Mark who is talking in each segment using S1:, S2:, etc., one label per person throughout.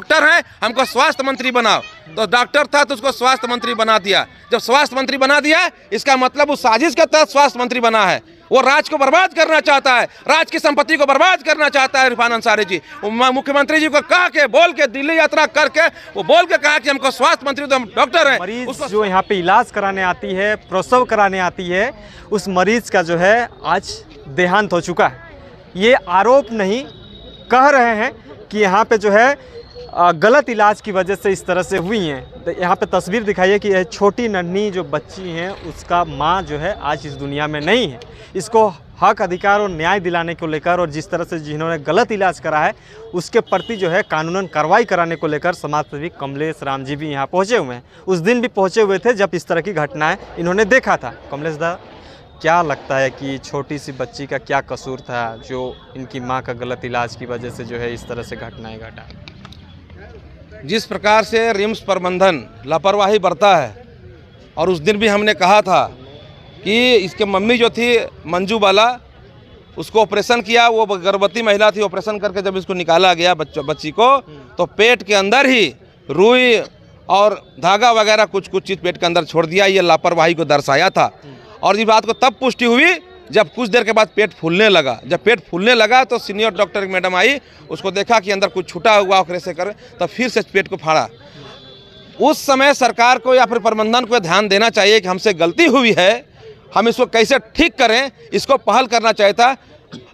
S1: Doctor हैं, हमको स्वास्थ्य मंत्री बनाओ। तो डॉक्टर था तो उसको स्वास्थ्य मंत्री बना दिया। जब स्वास्थ्य मंत्री बना दिया, इसका मतलब उस साजिश के तहत स्वास्थ्य मंत्री बना है। वो राज्य को बर्बाद करना चाहता है, राज्य की संपत्ति को बर्बाद करना चाहता है इरफान अंसारी जी। मुख्यमंत्री जी को कहा के बोल के दिल्ली यात्रा करके वो बोल के कहा कि हमको स्वास्थ्य मंत्री, तो हम डॉक्टर हैं।
S2: मरीज जो यहाँ पे इलाज कराने आती है, प्रसव कराने आती है, उस मरीज का जो है आज देहांत हो चुका है। ये आरोप नहीं कह रहे हैं कि यहाँ पे जो है गलत इलाज की वजह से इस तरह से हुई हैं। तो यहाँ पे तस्वीर दिखाइए कि यह छोटी नन्ही जो बच्ची हैं, उसका माँ जो है आज इस दुनिया में नहीं है। इसको हक, अधिकार और न्याय दिलाने को लेकर और जिस तरह से जिन्होंने गलत इलाज करा है उसके प्रति जो है कानूनन कार्रवाई कराने को लेकर समाजसेवी कमलेश राम जी भी यहाँ पहुँचे हुए हैं। उस दिन भी पहुँचे हुए थे जब इस तरह की घटनाएँ इन्होंने देखा था। कमलेश दा, क्या लगता है कि छोटी सी बच्ची का क्या कसूर था जो इनकी माँ का गलत इलाज की वजह से जो है इस तरह से घटनाएं घटा?
S1: जिस प्रकार से रिम्स प्रबंधन लापरवाही बरता है, और उस दिन भी हमने कहा था कि इसके मम्मी जो थी मंजू बाला, उसको ऑपरेशन किया, वो गर्भवती महिला थी। ऑपरेशन करके जब इसको निकाला गया बच्ची को, तो पेट के अंदर ही रुई और धागा वगैरह कुछ चीज़ पेट के अंदर छोड़ दिया। ये लापरवाही को दर्शाया था। और ये बात को तब पुष्टि हुई जब कुछ देर के बाद पेट फूलने लगा। जब पेट फूलने लगा तो सीनियर डॉक्टर की मैडम आई, उसको देखा कि अंदर कुछ छूटा हुआ ऑपरेशन कर, तो फिर से पेट को फाड़ा। उस समय सरकार को या फिर प्रबंधन को ध्यान देना चाहिए कि हमसे गलती हुई है, हम इसको कैसे ठीक करें, इसको पहल करना चाहिए था।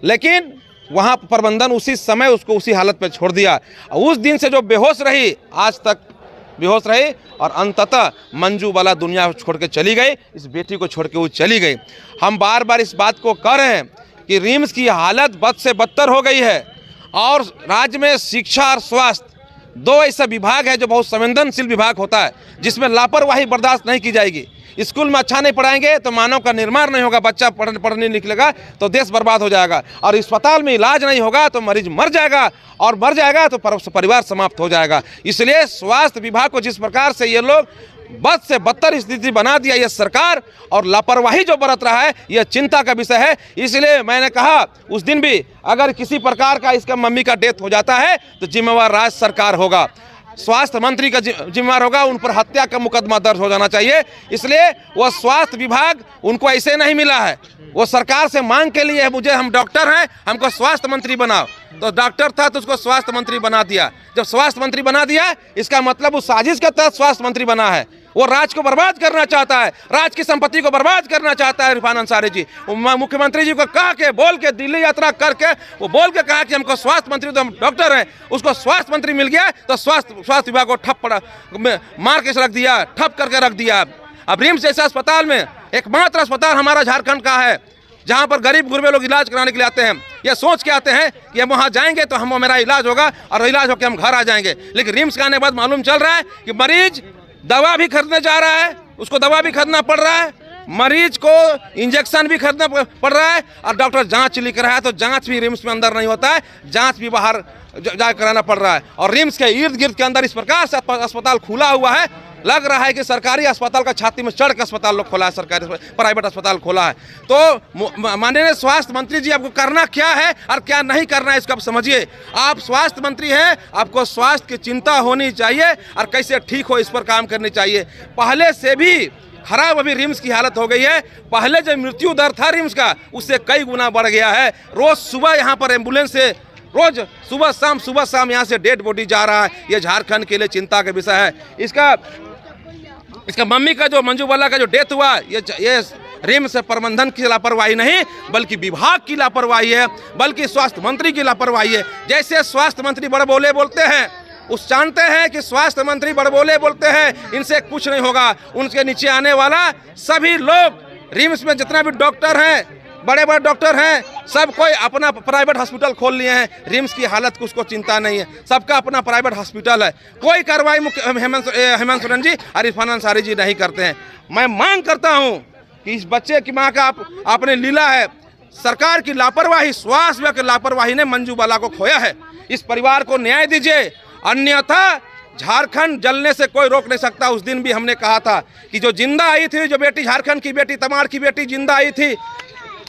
S1: लेकिन वहाँ प्रबंधन उसी समय उसको उसी हालत पर छोड़ दिया। उस दिन से जो बेहोश रही, आज तक बेहोश रही, और अंततः मंजू बाला दुनिया छोड़ के चली गई। इस बेटी को छोड़ के वो चली गई। हम बार बार इस बात को कह रहे हैं कि रिम्स की हालत बद से बदतर हो गई है, और राज्य में शिक्षा और स्वास्थ्य दो ऐसा विभाग है जो बहुत संवेदनशील विभाग होता है, जिसमें लापरवाही बर्दाश्त नहीं की जाएगी। स्कूल में अच्छा नहीं पढ़ाएंगे तो मानव का निर्माण नहीं होगा, बच्चा पढ़ने निकलेगा तो देश बर्बाद हो जाएगा, और अस्पताल में इलाज नहीं होगा तो मरीज मर जाएगा, और मर जाएगा तो परिवार समाप्त हो जाएगा। इसलिए स्वास्थ्य विभाग को जिस प्रकार से ये लोग बद से बदतर स्थिति बना दिया ये सरकार, और लापरवाही जो बरत रहा है, यह चिंता का विषय है। इसलिए मैंने कहा उस दिन भी, अगर किसी प्रकार का इसका मम्मी का डेथ हो जाता है तो जिम्मेवार राज्य सरकार होगा, स्वास्थ्य मंत्री का जिम्मेवार होगा, उन पर हत्या का मुकदमा दर्ज हो जाना चाहिए। इसलिए वो स्वास्थ्य विभाग उनको ऐसे नहीं मिला है, वो सरकार से मांग के लिए मुझे, हम डॉक्टर हैं, हमको स्वास्थ्य मंत्री बनाओ। तो डॉक्टर था तो उसको स्वास्थ्य मंत्री बना दिया। जब स्वास्थ्य मंत्री बना दिया, इसका मतलब उस साजिश के तहत स्वास्थ्य मंत्री बना है। वो राज्य को बर्बाद करना चाहता है, राज्य की संपत्ति को बर्बाद करना चाहता है इरफान अंसारी जी। मुख्यमंत्री जी को कहा के बोल के दिल्ली यात्रा करके वो बोल के कहा कि हमको स्वास्थ्य मंत्री, तो हम डॉक्टर हैं। उसको स्वास्थ्य मंत्री मिल गया तो स्वास्थ्य विभाग को ठप पड़ा, मार के रख दिया, ठप करके रख दिया। अब रिम्स जैसे अस्पताल में, एकमात्र अस्पताल हमारा झारखंड का है जहाँ पर गरीब गुरबे लोग इलाज कराने के लिए आते हैं, ये सोच के आते हैं कि हम वहाँ जाएंगे तो हम मेरा इलाज होगा और इलाज होकर हम घर आ जाएंगे। लेकिन रिम्स का आने के बाद मालूम चल रहा है कि मरीज दवा भी खरीदने जा रहा है, उसको दवा भी खरीदना पड़ रहा है, मरीज को इंजेक्शन भी खरीदना पड़ रहा है, और डॉक्टर जांच लिख रहा है तो जांच भी रिम्स में अंदर नहीं होता है, जांच भी बाहर जा कराना पड़ रहा है। और रिम्स के इर्द गिर्द के अंदर इस प्रकार से अस्पताल खुला हुआ है, लग रहा है कि सरकारी अस्पताल का छाती में चढ़ के अस्पताल लोग खोला है, सरकारी प्राइवेट अस्पताल खोला है। तो माननीय स्वास्थ्य मंत्री जी, आपको करना क्या है और क्या नहीं करना है इसको आप समझिए। आप स्वास्थ्य मंत्री हैं, आपको स्वास्थ्य की चिंता होनी चाहिए और कैसे ठीक हो इस पर काम करनी चाहिए। पहले से भी खराब अभी रिम्स की हालत हो गई है। पहले जो मृत्यु दर था रिम्स का, उससे कई गुना बढ़ गया है। रोज सुबह यहाँ पर एम्बुलेंस से रोज सुबह शाम यहाँ से डेड बॉडी जा रहा है। ये झारखंड के लिए चिंता का विषय है। इसका मम्मी का जो मंजू बाला का जो डेथ हुआ, ये रिम्स प्रबंधन की लापरवाही नहीं, बल्कि विभाग की लापरवाही है, बल्कि स्वास्थ्य मंत्री की लापरवाही है। जैसे स्वास्थ्य मंत्री बड़बोले बोलते हैं, उस जानते हैं कि स्वास्थ्य मंत्री बड़बोले बोलते हैं, इनसे कुछ नहीं होगा। उनके नीचे आने वाला सभी लोग, रिम्स में जितना भी डॉक्टर हैं, बड़े बड़े डॉक्टर हैं, सब कोई अपना प्राइवेट हॉस्पिटल खोल लिए हैं। रिम्स की हालत को उसको चिंता नहीं है, सबका अपना प्राइवेट हॉस्पिटल है। कोई कार्रवाई हेमंत सोरेन जी और इरफान अंसारी जी नहीं करते हैं। मैं मांग करता हूं कि इस बच्चे की मां का आपने लीला है, सरकार की लापरवाही, स्वास्थ्य विभाग की लापरवाही ने मंजू बाला को खोया है। इस परिवार को न्याय दीजिए, अन्यथा झारखंड जलने से कोई रोक नहीं सकता। उस दिन भी हमने कहा था कि जो जिंदा आई थी, जो बेटी झारखंड की बेटी, तमाड़ की बेटी जिंदा आई थी,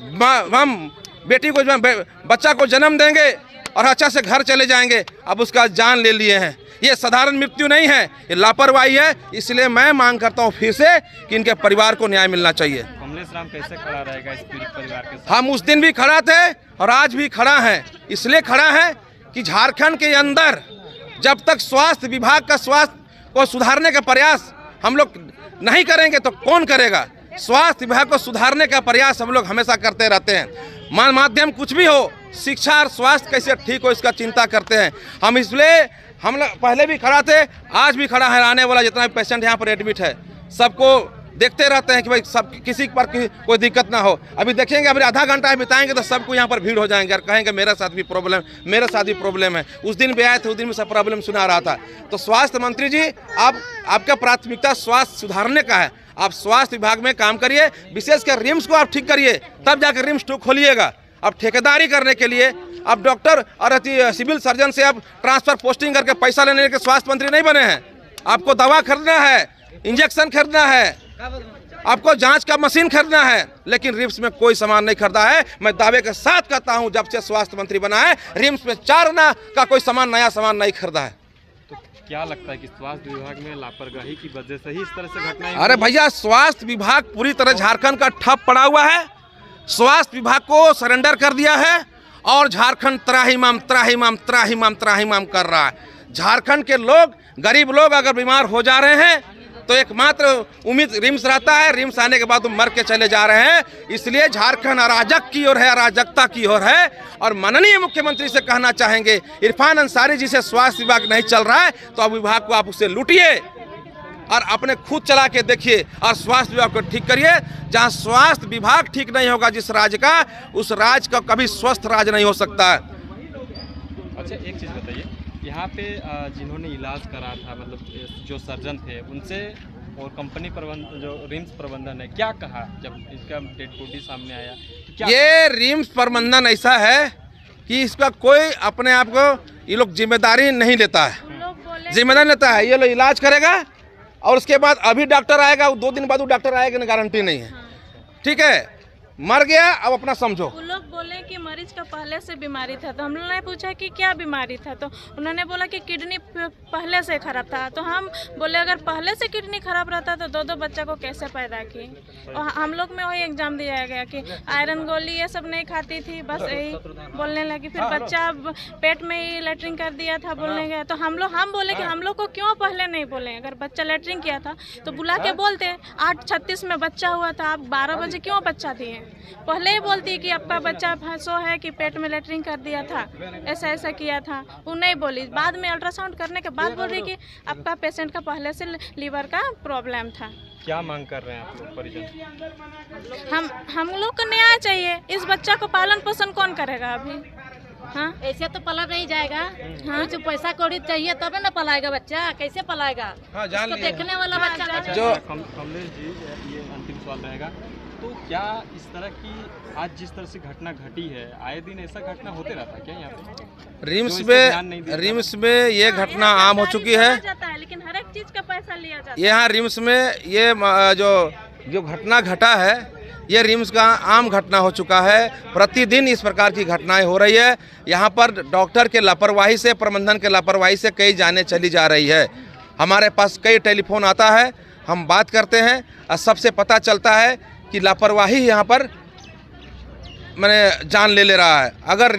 S1: हम बेटी को, बच्चा को जन्म देंगे और अच्छा से घर चले जाएंगे। अब उसका जान ले लिए हैं। ये साधारण मृत्यु नहीं है, ये लापरवाही है। इसलिए मैं मांग करता हूँ फिर से कि इनके परिवार को न्याय मिलना चाहिए।
S2: कमलेश राम कैसे खड़ा रहेगा इस पीड़ित परिवार के साथ?
S1: हम उस दिन भी खड़ा थे और आज भी खड़ा हैं। इसलिए खड़ा है कि झारखंड के अंदर जब तक स्वास्थ्य विभाग का स्वास्थ्य को सुधारने का प्रयास हम लोग नहीं करेंगे तो कौन करेगा। स्वास्थ्य विभाग को सुधारने का प्रयास हम लोग हमेशा करते रहते हैं। माध्यम कुछ भी हो, शिक्षा और स्वास्थ्य कैसे ठीक हो इसका चिंता करते हैं हम। इसलिए हम लोग पहले भी खड़ा थे, आज भी खड़ा है। आने वाला जितना भी पेशेंट यहाँ पर एडमिट है सबको देखते रहते हैं कि भाई सब किसी पर कोई दिक्कत ना हो। अभी देखेंगे, अभी आधा घंटा बिताएंगे तो सबको यहाँ पर भीड़ हो जाएंगे और कहेंगे मेरे साथ भी प्रॉब्लम है। उस दिन भी आए थे, उस दिन भी सब प्रॉब्लम सुना रहा था। तो स्वास्थ्य मंत्री जी, आपका प्राथमिकता स्वास्थ्य सुधारने का है। आप स्वास्थ्य विभाग में काम करिए, विशेषकर रिम्स को आप ठीक करिए, तब जाकर रिम्स ठीक खोलिएगा। अब ठेकेदारी करने के लिए आप डॉक्टर और सिविल सर्जन से आप ट्रांसफर पोस्टिंग करके पैसा लेने के स्वास्थ्य मंत्री नहीं बने हैं। आपको दवा खरीदना है, इंजेक्शन खरीदना है, आपको जांच का मशीन खरीदना है, लेकिन रिम्स में कोई सामान नहीं खरीदा है। मैं दावे के साथ कहता हूं, जब से स्वास्थ्य मंत्री बना है रिम्स में 4 आना का कोई नया सामान नहीं खरीदा है।
S2: तो क्या लगता है कि स्वास्थ्य विभाग में लापरवाही की वजह से ही इस तरह से घटनाएं?
S1: अरे भैया, स्वास्थ्य विभाग पूरी तरह झारखंड का ठप पड़ा हुआ है। स्वास्थ्य विभाग को सरेंडर कर दिया है और झारखंड त्राहिमाम कर रहा है। झारखंड के लोग, गरीब लोग अगर बीमार हो जा रहे हैं तो एकमात्र उम्मीद रिम्स रहता है। रिम्स आने के बाद वो मर के चले जा रहे हैं। इसलिए झारखंड अराजक की ओर है, अराजकता की ओर है। और माननीय मुख्यमंत्री से कहना चाहेंगे, इरफान अंसारी जी से स्वास्थ्य विभाग नहीं चल रहा है तो अब विभाग को आप उससे लूटिए और अपने खुद चला के देखिए और स्वास्थ्य विभाग को ठीक करिए। जहां स्वास्थ्य विभाग ठीक नहीं होगा जिस राज्य का, उस राज्य का कभी स्वस्थ राज्य नहीं हो सकता है।
S2: अच्छा, एक चीज़ बताइए, यहाँ पे जिन्होंने इलाज करा था, मतलब जो सर्जन थे, उनसे और कंपनी प्रबंधन, जो रिम्स प्रबंधन है, क्या कहा जब इसका डेड बॉडी सामने आया? तो क्या
S1: ये रिम्स प्रबंधन ऐसा है कि इसका कोई अपने आप को ये लोग जिम्मेदारी नहीं लेता है। जिम्मेदारी लेता है, ये लोग इलाज करेगा और उसके बाद अभी डॉक्टर आएगा, 2 दिन बाद वो डॉक्टर आएगा ना, गारंटी नहीं है। ठीक है, मर गया, अब अपना समझो।
S3: वो लोग बोले कि मरीज का पहले से बीमारी था, तो हम लोगों ने पूछा कि क्या बीमारी था, तो उन्होंने बोला कि किडनी पहले से खराब था। तो हम बोले अगर पहले से किडनी खराब रहता तो 2 बच्चा को कैसे पैदा की। और हम लोग में वही एग्जाम दिया गया कि आयरन गोली ये सब नहीं खाती थी, बस यही बोलने लगी। फिर बच्चा पेट में ही लेटरिन कर दिया था, बोलने गया। तो हम बोले कि हम लोग को क्यों पहले नहीं बोले। अगर बच्चा लेटरिन किया था तो बुला के बोलते। 8:36 में बच्चा हुआ था, आप 12 बजे क्यों बच्चा दिए? पहले ही बोलती कि आपका बच्चा फंसो है कि पेट में लेटरिन कर दिया था, ऐसा किया था। वो नहीं बोली। बाद में अल्ट्रासाउंड करने के बाद बोल रही कि आपका पेशेंट का पहले से लीवर का प्रॉब्लम था।
S2: क्या मांग कर रहे हैं आप लोग परिजन?
S3: हम लोग को न्याय चाहिए। इस बच्चा को पालन पोषण कौन करेगा अभी? हाँ,
S4: ऐसे तो पला नहीं जाएगा। हाँ, जो पैसा कौड़ी चाहिए तब ना पलाएगा बच्चा, कैसे पलाएगा?
S1: हाँ, जान
S4: उसको देखने वाला बच्चा।
S1: जो
S2: कमलेश जी, ये अंतिम सवाल रहेगा, तो क्या इस तरह की आज जिस तरह से घटना घटी है, आए दिन ऐसा घटना होते रहता है क्या यहाँ पे? रिम्स में ये घटना आम हो चुकी है,
S3: लेकिन हर एक चीज का पैसा लिया जाता है।
S1: यहाँ रिम्स में ये जो घटना घटा है, ये रिम्स का आम घटना हो चुका है। प्रतिदिन इस प्रकार की घटनाएं हो रही है। यहाँ पर डॉक्टर के लापरवाही से, प्रबंधन के लापरवाही से कई जानें चली जा रही है। हमारे पास कई टेलीफोन आता है, हम बात करते हैं और सबसे पता चलता है कि लापरवाही यहाँ पर मैंने जान ले रहा है। अगर